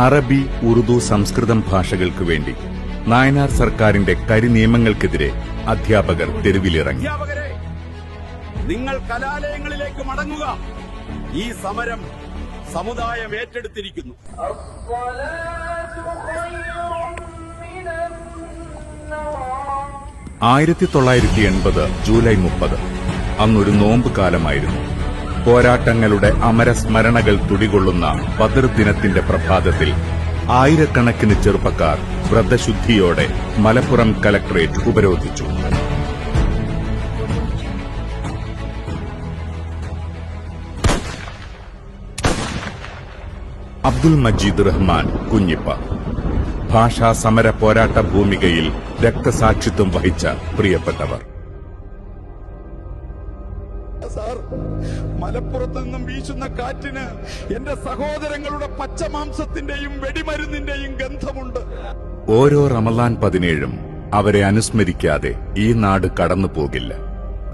അറബി, ഉറുദു, സംസ്കൃതം ഭാഷകൾക്ക് വേണ്ടി നായനാർ സർക്കാരിന്റെ കരിനിയമങ്ങൾക്കെതിരെ അധ്യാപകർ തെരുവിലിറങ്ങി. നിങ്ങൾ കലാലയങ്ങളിലേക്ക് മടങ്ങുക. ഈ സമരം സമുദായം ഏറ്റെടുത്തിരിക്കുന്നു. 1980 ജൂലൈ 30 അന്നൊരു നോമ്പ് കാലമായിരുന്നു. പോരാട്ടങ്ങളുടെ അമരസ്മരണകൾ തുടികൊള്ളുന്ന ബദർ ദിനത്തിന്റെ പ്രഭാതത്തിൽ ആയിരക്കണക്കിന് ചെറുപ്പക്കാർ വ്രതശുദ്ധിയോടെ മലപ്പുറം കലക്ടറേറ്റ് ഉപരോധിച്ചു. അബ്ദുൽ മജീദ് റഹ്മാൻ കുഞ്ഞിപ്പ ഭാഷാ സമര പോരാട്ട ഭൂമികയിൽ രക്തസാക്ഷിത്വം വഹിച്ച പ്രിയപ്പെട്ടവർ. സാർ, മലപ്പുറത്ത് നിന്നും വീശുന്ന കാറ്റിന് എന്റെ സഹോദരങ്ങളുടെ പച്ചമാംസത്തിന്റെയും വെടിമരുന്നിന്റെയും ഗന്ധമുണ്ട്. ഓരോ റമളാൻ 17 അവരെ അനുസ്മരിക്കാതെ ഈ നാട് കടന്നു പോകില്ല.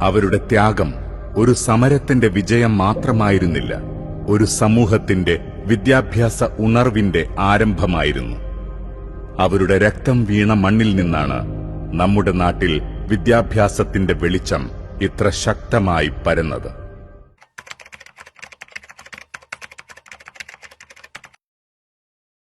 അവരുടെ ത്യാഗം ഒരു സമരത്തിന്റെ വിജയം മാത്രമായിരുന്നില്ല, ഒരു സമൂഹത്തിന്റെ വിദ്യാഭ്യാസ ഉണർവിന്റെ ആരംഭമായിരുന്നു. അവരുടെ രക്തം വീണ മണ്ണിൽ നിന്നാണ് നമ്മുടെ നാട്ടിൽ വിദ്യാഭ്യാസത്തിന്റെ വെളിച്ചം ഇത്ര ശക്തമായി പരന്നത്.